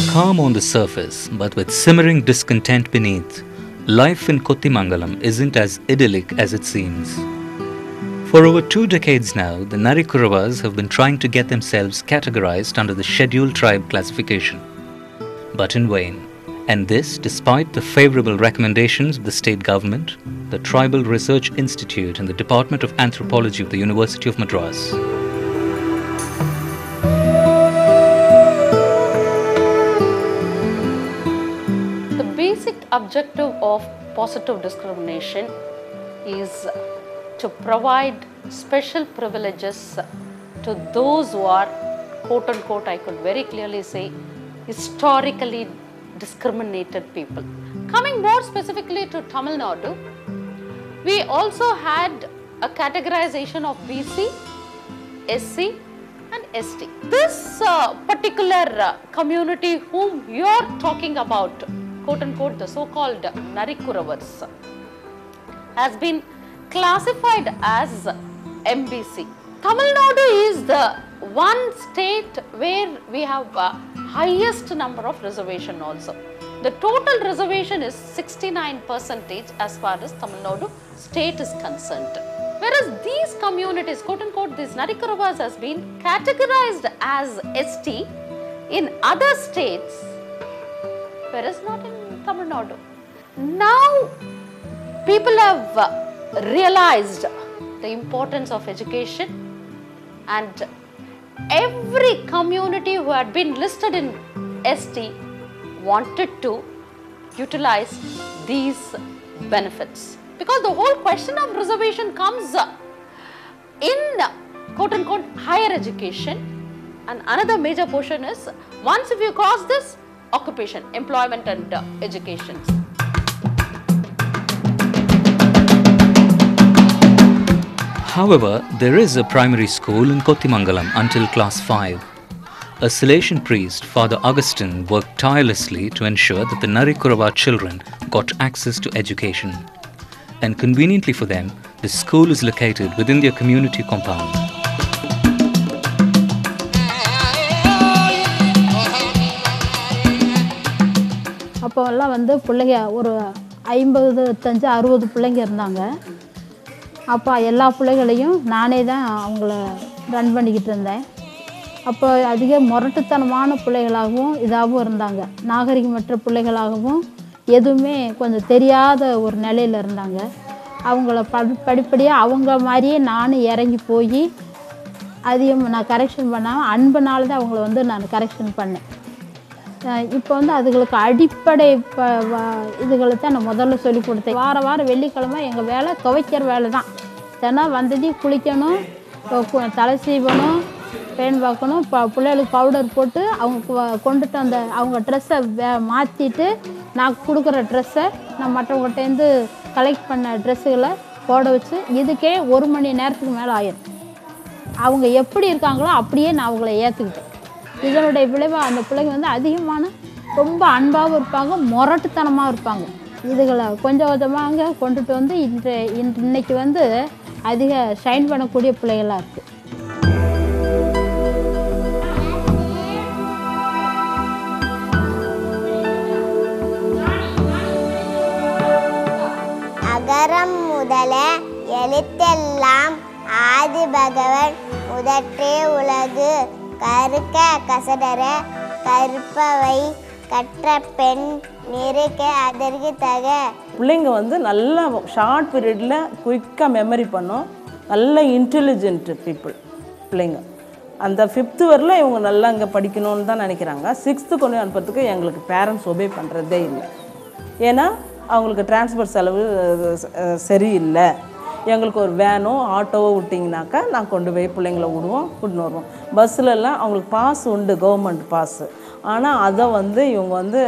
Calm on the surface, but with simmering discontent beneath, life in Kottimangalam isn't as idyllic as it seems. For over 2 decades now, the Narikuravas have been trying to get themselves categorized under the scheduled tribe classification. But in vain. And this despite the favorable recommendations of the state government, the Tribal Research Institute and the Department of Anthropology of the University of Madras. The basic objective of positive discrimination is to provide special privileges to those who are, quote unquote, I could very clearly say, historically discriminated people. Coming more specifically to Tamil Nadu, we also had a categorization of BC, SC and ST. This particular community whom you are talking about, quote unquote, the so-called Narikuravas, has been classified as MBC. Tamil Nadu is the one state where we have highest number of reservation also. The total reservation is 69% as far as Tamil Nadu state is concerned. Whereas these communities, quote unquote, these Narikuravas has been categorized as ST in other states, whereas not in Tamil Nadu. Now people have realized the importance of education, and every community who had been listed in ST wanted to utilize these benefits. Because the whole question of reservation comes in, quote unquote, higher education, and another major portion is, once if you cross this, occupation, employment and education. However, there is a primary school in Kottimangalam until class 5. A Salesian priest, Father Augustine, worked tirelessly to ensure that the Narikurava children got access to education. And conveniently for them, the school is located within their community compound. அப்போல்லாம் வந்து பிள்ளைங்க ஒரு 55-60 பிள்ளைங்க இருந்தாங்க. அப்போ எல்லா பிள்ளைகளையும் நானே தான் அவங்கள ரன் பண்ணிக்கிட்டு இருந்தேன். அப்போ அதிக முரட்டுத்தனமான பிள்ளைகளாகவும் இதாகவும் இருந்தாங்க. நாகரிகமற்ற பிள்ளைகளாகவும் எதுவுமே கொஞ்சம் தெரியாத ஒரு நிலையில் இருந்தாங்க. அவங்கள படிப்படியாக அவங்க மாதிரியே நானும் இறங்கி போய் அதையும் நான் கரெக்ஷன் பண்ணாமல் அன்புனால தான் அவங்கள வந்து நான் கரெக்ஷன் பண்ணேன். இப்போ வந்து அதுகளுக்கு அடிப்படை இதுகளை தான் நான் முதல்ல சொல்லி கொடுத்தேன். வாரம் வெள்ளிக்கிழமை எங்கள் வேலை துவைக்கிற வேலை தான். தினம் வந்தது குளிக்கணும், தலை சீவணும், பேன் பார்க்கணும், பிள்ளைகளுக்கு பவுடர் போட்டு அவங்க கொண்டுட்டு அந்த அவங்க ட்ரெஸ்ஸை மாற்றிட்டு நான் கொடுக்குற ட்ரெஸ்ஸை நான் மற்றவங்கள்டேருந்து கலெக்ட் பண்ண ட்ரெஸ்ஸுகளை போட வச்சு இதுக்கே 1 மணி நேரத்துக்கு மேலே ஆயிடும். அவங்க எப்படி இருக்காங்களோ அப்படியே நான் அவங்கள ஏற்றுக்கிட்டேன். இதனுடைய விளைவாக அந்த பிள்ளைங்க வந்து அதிகமான ரொம்ப அன்பாகவும் இருப்பாங்க, முரட்டுத்தனமாக இருப்பாங்க. இதுகளை கொஞ்சம் கொஞ்சமாக கொண்டுட்டு வந்து இன்னைக்கு வந்து அதிக ஷைன் பண்ணக்கூடிய பிள்ளைகளாக இருக்குது. அகரம் முதல எழுத்தெல்லாம் ஆதி பகவன் முதற்றே உலகு கருக்க கசடர கற்பவை கற்ற பெண் நெருக்க அதற்கு தக. பிள்ளைங்க வந்து நல்லா ஷார்ட் பீரியடில் குயிக்காக மெமரி பண்ணும். நல்ல இன்டெலிஜென்ட் பீப்புள் பிள்ளைங்க. அந்த 5th வரல இவங்க நல்லா இங்கே படிக்கணும்னு தான் நினைக்கிறாங்க. 6th கொண்டு அனுப்புறதுக்கு எங்களுக்கு பேரண்ட்ஸ் ஒபே பண்ணுறதே இல்லை. ஏன்னா அவங்களுக்கு டிரான்ஸ்போர்ட் செலவு சரியில்லை. எங்களுக்கு ஒரு வேனோ ஆட்டோவோ விட்டிங்கனாக்கா நான் கொண்டு போய் பிள்ளைங்களை கூட்டின்னு வருவோம். பஸ்ஸிலலாம் அவங்களுக்கு பாஸ் உண்டு, கவர்மெண்ட் பாஸு. ஆனால் அதை வந்து இவங்க வந்து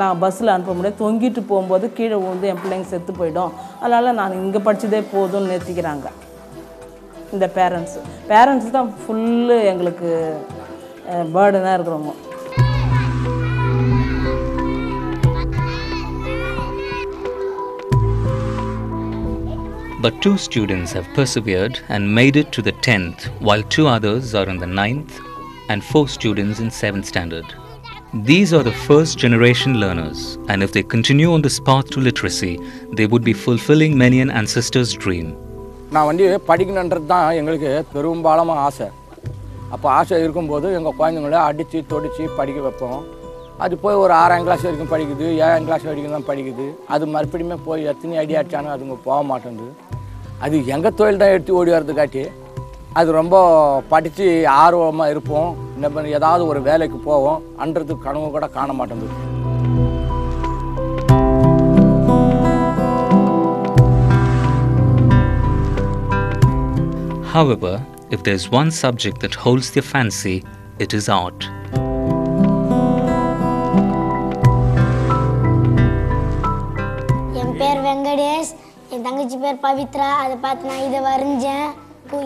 நான் பஸ்ஸில் அனுப்ப முடியாது, தொங்கிட்டு போகும்போது கீழே விழுந்து என் பிள்ளைங்க செத்து போயிடும், அதனால் நான் இங்கே படித்ததே போதும்னு நிறுத்திக்கிறாங்க. இந்த பேரண்ட்ஸ் தான் ஃபுல்லு எங்களுக்கு பேர்டனாக இருக்கிறவங்க. But 2 students have persevered and made it to the 10th, while 2 others are in the 9th and 4 students in 7th standard. These are the first generation learners, and if they continue on this path to literacy, they would be fulfilling many an ancestor's dream. நான் படிக்கணுன்றது தான் எங்களுக்கு பெரும்பாலான ஆசை. அப்போ ஆசை இருக்கும்போது எங்கள் குழந்தைங்கள அடித்து தொடித்து படிக்க வைப்போம். அது போய் ஒரு 6ஆம் கிளாஸ் வரைக்கும் படிக்குது, 7ஆம் கிளாஸ் வரைக்கும் தான் படிக்குது. அது மறுபடியுமே போய் எத்தனை அடி அடித்தாலும் அதுங்க போக மாட்டேங்குது. அது எங்கள் தொழில் தான் எடுத்து ஓடி வரதுக்காட்டி அது ரொம்ப படித்து ஆர்வமாக இருப்போம். நம்ம ஏதாவது ஒரு வேலைக்கு போவோம் அன்றது கனவு கூட காண மாட்டேங்குது. However, if there's one subject that holds their fancy, it is art. என் பேர் வெங்கடேஷ், என் தங்கச்சி பேர் பவித்ரா. அதை பார்த்து நான் இதை வரைஞ்சேன்.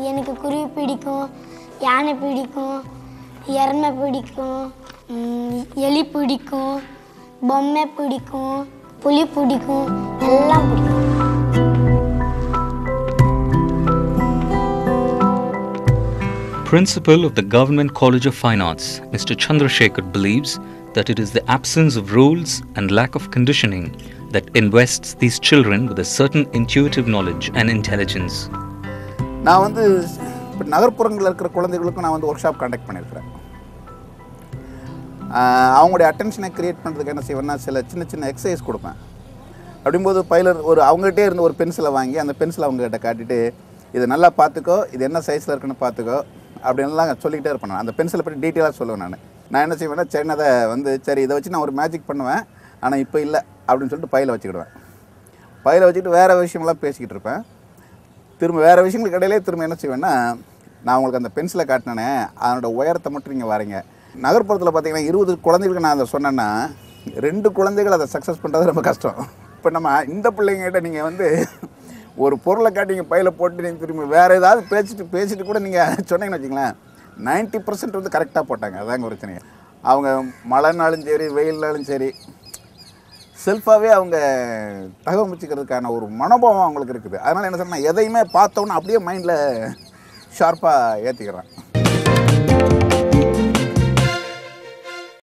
எனக்கு குருவி பிடிக்கும், யானை பிடிக்கும், எருமை பிடிக்கும், எலி பிடிக்கும், பொம்மை பிடிக்கும், புலி பிடிக்கும், எல்லாம் பிடிக்கும். Principal of the Government College of Fine Arts, Mr. Chandrasekhar believes that it is the absence of rules and lack of conditioning that invests these children with a certain intuitive knowledge and intelligence. நான் இப்போ நகர்ப்புறங்களில் இருக்கிற குழந்தைகளுக்கும் நான் work shop conduct பண்ணியிருக்கிறேன். அவங்களுடைய அட்டென்ஷனை create பண்ணுறதுக்கு என்ன செய்வேன்னா சில சின்ன சின்ன எக்ஸசைஸ் கொடுப்பேன். அப்படிங்கும்போது பைலர் அவங்ககிட்டே இருந்து ஒரு பென்சிலை வாங்கி அந்த பென்சிலை அவங்ககிட்ட காட்டிட்டு இதை நல்லா பார்த்துக்கோ, இது என்ன சைஸில் இருக்குன்னு பார்த்துக்கோ அப்படின்லாம் சொல்லிக்கிட்டே இருப்பேன். அந்த பென்சிலை பற்றி டீட்டெயிலாக சொல்லுவேன். நான் என்ன செய்வேன்னா சரி அதை சரி இதை வச்சு நான் ஒரு மேஜிக் பண்ணுவேன், ஆனால் இப்போ இல்லை அப்படின்னு சொல்லிட்டு பையில் வச்சுக்கிடுவேன். பையில் வச்சுக்கிட்டு வேறு விஷயமெல்லாம் பேசிக்கிட்டு இருப்பேன். திரும்ப வேறு விஷயங்களுக்கு இடையிலே திரும்ப என்ன செய்வேன்னா நான் உங்களுக்கு அந்த பென்சிலை காட்டினேனே அதனோட உயரத்தை மட்டும் நீங்கள் வரைங்க. நகர்ப்புறத்தில் பார்த்தீங்கன்னா 20 குழந்தைகளுக்கு நான் அதை சொன்னேன்னா 2 குழந்தைகள் அதை சக்ஸஸ் பண்ணுறது ரொம்ப கஷ்டம். இப்போ நம்ம இந்த பிள்ளைங்கிட்ட நீங்கள் ஒரு பொருளை காட்டி நீங்கள் பையில் போட்டு நீங்கள் திரும்ப வேறு ஏதாவது பேசிட்டு கூட நீங்கள் சொன்னீங்கன்னு வச்சிங்களேன் 90% கரெக்டாக போட்டாங்க. அதாங்க பிரச்சனை. அவங்க மழைனாலும் சரி வெயில்னாலும் சரி செல்ஃபாகவே அவங்க தகவமைச்சிக்கிறதுக்கான ஒரு மனோபாவம் அவங்களுக்கு இருக்குது. அதனால் என்ன சொன்னால் எதையுமே பார்த்தோன்னா அப்படியே மைண்டில் ஷார்ப்பாக ஏற்றிக்கிறேன்.